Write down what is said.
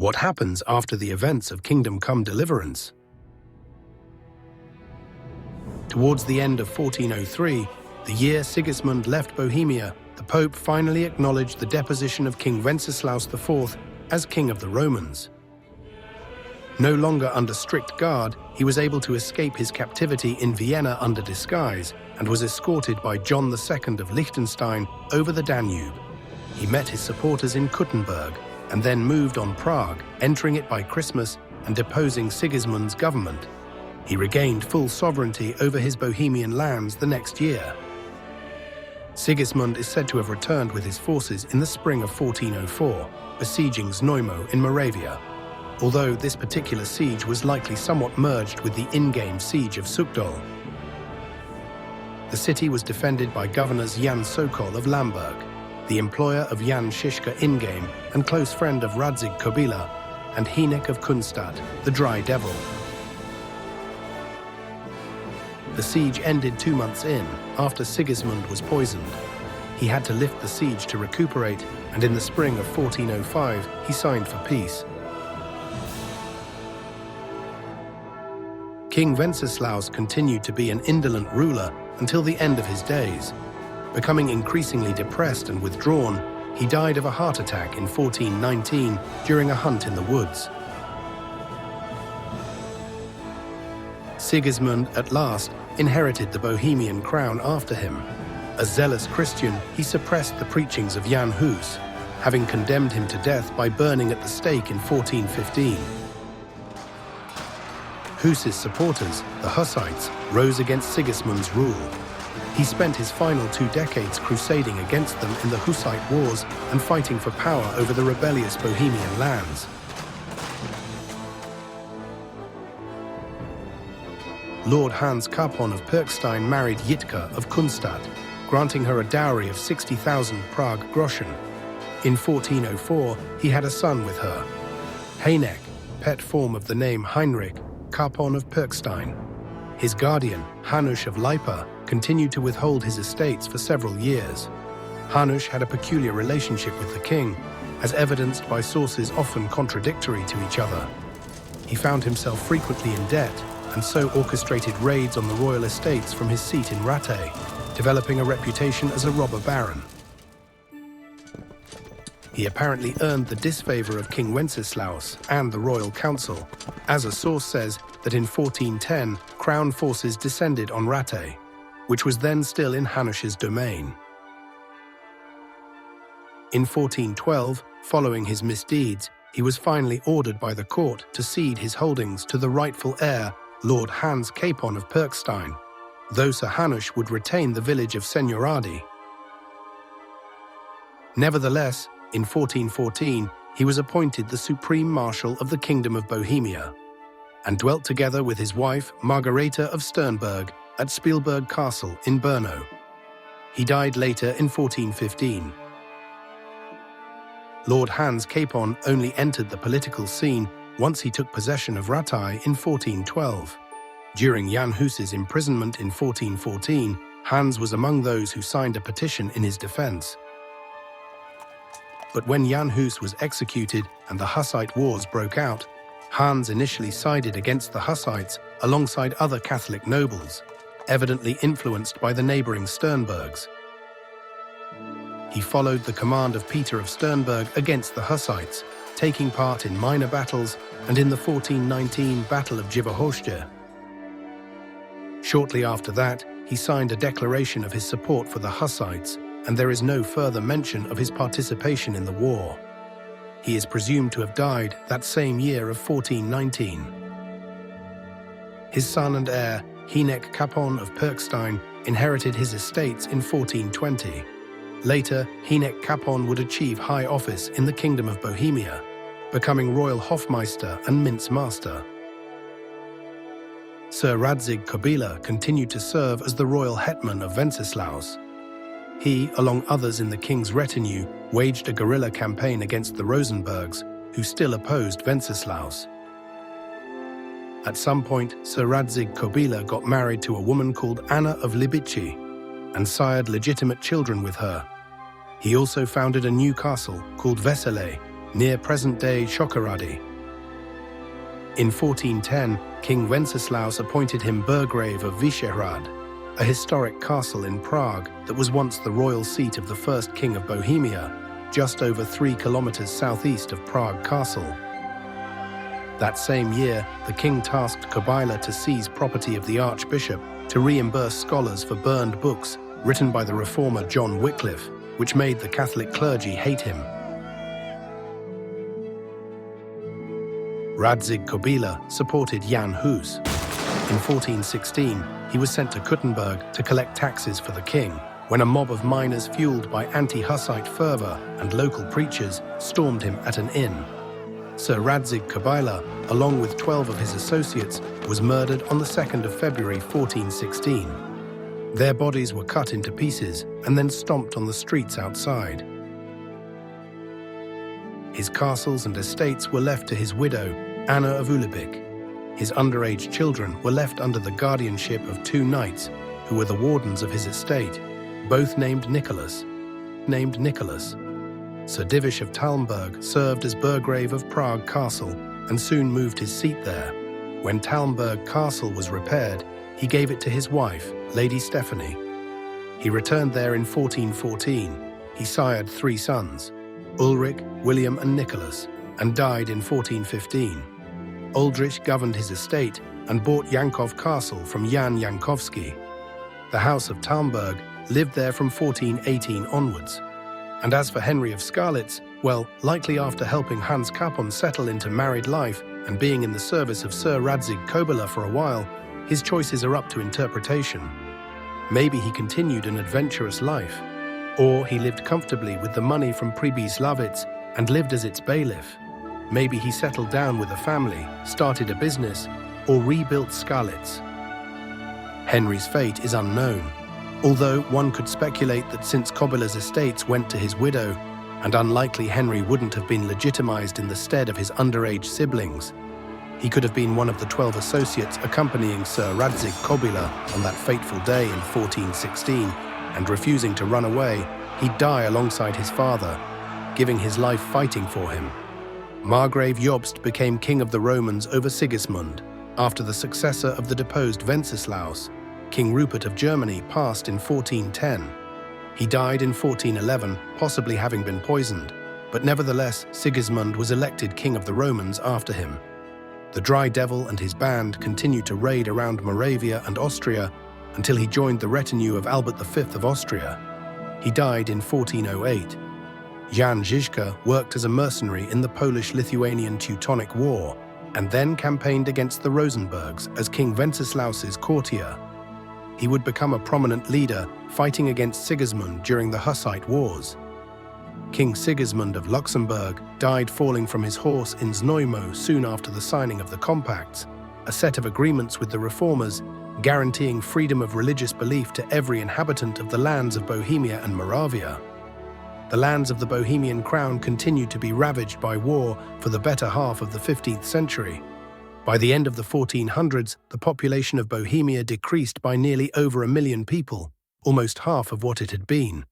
What happens after the events of Kingdom Come Deliverance? Towards the end of 1403, the year Sigismund left Bohemia, the Pope finally acknowledged the deposition of King Wenceslaus IV as King of the Romans. No longer under strict guard, he was able to escape his captivity in Vienna under disguise and was escorted by John II of Liechtenstein over the Danube. He met his supporters in Kuttenberg and then moved on Prague, entering it by Christmas and deposing Sigismund's government. He regained full sovereignty over his Bohemian lands the next year. Sigismund is said to have returned with his forces in the spring of 1404, besieging Znojmo in Moravia, although this particular siege was likely somewhat merged with the in-game siege of Suchdol. The city was defended by governors Jan Sokol of Lamberg, the employer of Jan Žižka in-game and close friend of Radzig Kobyla, and Hynek of Kunstad, the Dry Devil. The siege ended 2 months in, after Sigismund was poisoned. He had to lift the siege to recuperate, and in the spring of 1405, he signed for peace. King Wenceslaus continued to be an indolent ruler until the end of his days. Becoming increasingly depressed and withdrawn, he died of a heart attack in 1419 during a hunt in the woods. Sigismund, at last, inherited the Bohemian crown after him. A zealous Christian, he suppressed the preachings of Jan Hus, having condemned him to death by burning at the stake in 1415. Hus's supporters, the Hussites, rose against Sigismund's rule. He spent his final 2 decades crusading against them in the Hussite Wars and fighting for power over the rebellious Bohemian lands. Lord Hans Capon of Pirkstein married Jitka of Kunstad, granting her a dowry of 60,000 Prague groschen. In 1404, he had a son with her, Hynek, pet form of the name Heinrich, Capon of Pirkstein. His guardian, Hanush of Lipa, continued to withhold his estates for several years. Hanush had a peculiar relationship with the king, as evidenced by sources often contradictory to each other. He found himself frequently in debt, and so orchestrated raids on the royal estates from his seat in Rattay, developing a reputation as a robber baron. He apparently earned the disfavor of King Wenceslaus and the royal council, as a source says that in 1410 crown forces descended on Rattay, which was then still in Hanush's domain. In 1412, following his misdeeds, he was finally ordered by the court to cede his holdings to the rightful heir, Lord Hans Capon of Pirkstein, though Sir Hanush would retain the village of Señoradi. Nevertheless, in 1414, he was appointed the Supreme Marshal of the Kingdom of Bohemia, and dwelt together with his wife, Margareta of Sternberg, at Spielberg Castle in Brno. He died later in 1415. Lord Hans Capon only entered the political scene once he took possession of Rattay in 1412. During Jan Hus's imprisonment in 1414, Hans was among those who signed a petition in his defense. But when Jan Hus was executed and the Hussite Wars broke out, Hans initially sided against the Hussites alongside other Catholic nobles, evidently influenced by the neighboring Sternbergs. He followed the command of Peter of Sternberg against the Hussites, taking part in minor battles and in the 1419 Battle of Dziwożce. Shortly after that, he signed a declaration of his support for the Hussites, and there is no further mention of his participation in the war. He is presumed to have died that same year of 1419. His son and heir, Hynek Capon of Pirkstein, inherited his estates in 1420. Later, Hynek Capon would achieve high office in the Kingdom of Bohemia, becoming royal Hofmeister and Mince Master. Sir Radzig Kobyla continued to serve as the royal hetman of Wenceslaus. He, along others in the king's retinue, waged a guerrilla campaign against the Rosenbergs, who still opposed Wenceslaus. At some point, Sir Radzig Kobyla got married to a woman called Anna of Libici, and sired legitimate children with her. He also founded a new castle called Veselé, near present-day Chokorady. In 1410, King Wenceslaus appointed him Burgrave of Vyšehrad, a historic castle in Prague that was once the royal seat of the first king of Bohemia, just over 3 kilometers southeast of Prague Castle. That same year, the king tasked Kobyla to seize property of the archbishop to reimburse scholars for burned books written by the reformer John Wycliffe, which made the Catholic clergy hate him. Radzig Kobyla supported Jan Hus. In 1416, he was sent to Kuttenberg to collect taxes for the king, when a mob of miners fueled by anti-Hussite fervor and local preachers stormed him at an inn. Sir Radzig Kobyla, along with 12 of his associates, was murdered on the 2nd of February 1416. Their bodies were cut into pieces and then stomped on the streets outside. His castles and estates were left to his widow, Anna of Ulebik. His underage children were left under the guardianship of 2 knights, who were the wardens of his estate, both named Nicholas. Sir Divish of Talmberg served as Burgrave of Prague Castle and soon moved his seat there. When Talmberg Castle was repaired, he gave it to his wife, Lady Stephanie. He returned there in 1414. He sired 3 sons, Ulrich, William and Nicholas, and died in 1415. Uldrich governed his estate and bought Yankov Castle from Jan Jankowski. The House of Talmberg lived there from 1418 onwards. And as for Henry of Skalitz, well, likely after helping Hans Capon settle into married life and being in the service of Sir Radzig Kobyla for a while, his choices are up to interpretation. Maybe he continued an adventurous life, or he lived comfortably with the money from Przemysławiec and lived as its bailiff. Maybe he settled down with a family, started a business, or rebuilt Skalitz. Henry's fate is unknown, although one could speculate that since Kobyla's estates went to his widow, and unlikely Henry wouldn't have been legitimized in the stead of his underage siblings, he could have been one of the 12 associates accompanying Sir Radzig Kobyla on that fateful day in 1416, and refusing to run away, he'd die alongside his father, giving his life fighting for him. Margrave Jobst became king of the Romans over Sigismund, after the successor of the deposed Wenceslaus, King Rupert of Germany, passed in 1410. He died in 1411, possibly having been poisoned, but nevertheless Sigismund was elected king of the Romans after him. The Dry Devil and his band continued to raid around Moravia and Austria until he joined the retinue of Albert V of Austria. He died in 1408. Jan Žižka worked as a mercenary in the Polish-Lithuanian-Teutonic War and then campaigned against the Rosenbergs as King Wenceslaus's courtier. He would become a prominent leader, fighting against Sigismund during the Hussite Wars. King Sigismund of Luxembourg died falling from his horse in Znojmo soon after the signing of the Compacts, a set of agreements with the reformers guaranteeing freedom of religious belief to every inhabitant of the lands of Bohemia and Moravia. The lands of the Bohemian crown continued to be ravaged by war for the better half of the 15th century. By the end of the 1400s, the population of Bohemia decreased by nearly over 1 million people, almost half of what it had been.